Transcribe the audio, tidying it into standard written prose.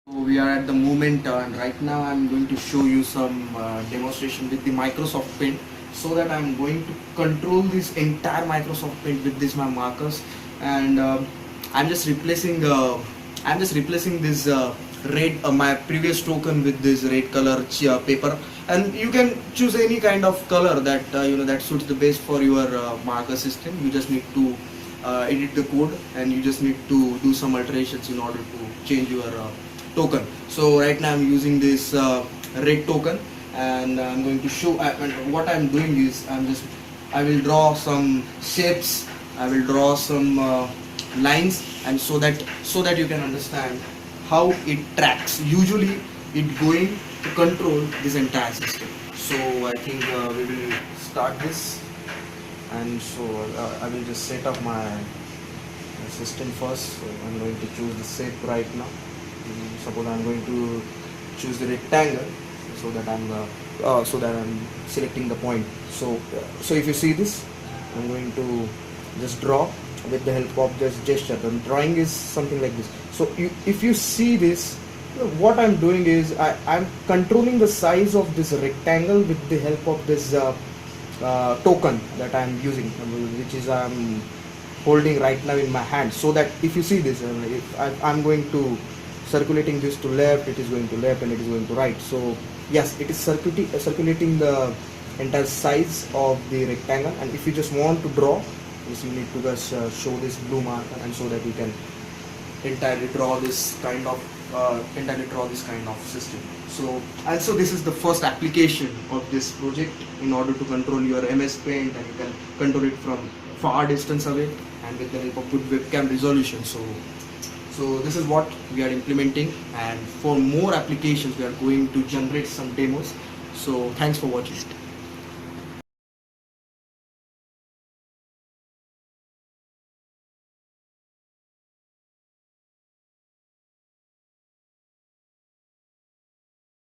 So we are at the moment and right now I'm going to show you some demonstration with the Microsoft Paint, so that I'm going to control this entire Microsoft Paint with this my markers. And I'm just replacing this red my previous token with this red color paper, and you can choose any kind of color that that suits the best for your marker system. You just need to edit the code, and you just need to do some alterations in order to change your token. So right now I'm using this red token, and I'm going to show and what I'm doing is I will draw some shapes, I will draw some lines, and so that you can understand how it tracks. Usually it going to control this entire system. So I think we will start this, and so I will just set up my system first. So I'm going to choose the shape right now. Suppose I'm going to choose the rectangle, so that I'm selecting the point. So if you see this, I'm going to just draw with the help of this gesture. The drawing is something like this. So if you see this, what I'm doing is I'm controlling the size of this rectangle with the help of this token that I'm using, which is I'm holding right now in my hand. So that if you see this, if I'm going to circulating this to left, it is going to left, and it is going to right. So yes, it is circulating the entire size of the rectangle. And if you just want to draw, you need to just show this blue marker, and so that you can entirely draw this kind of system. So this is the first application of this project in order to control your MS Paint, and you can control it from far distance away and with the help of good webcam resolution. So this is what we are implementing, and for more applications we are going to generate some demos. So thanks for watching.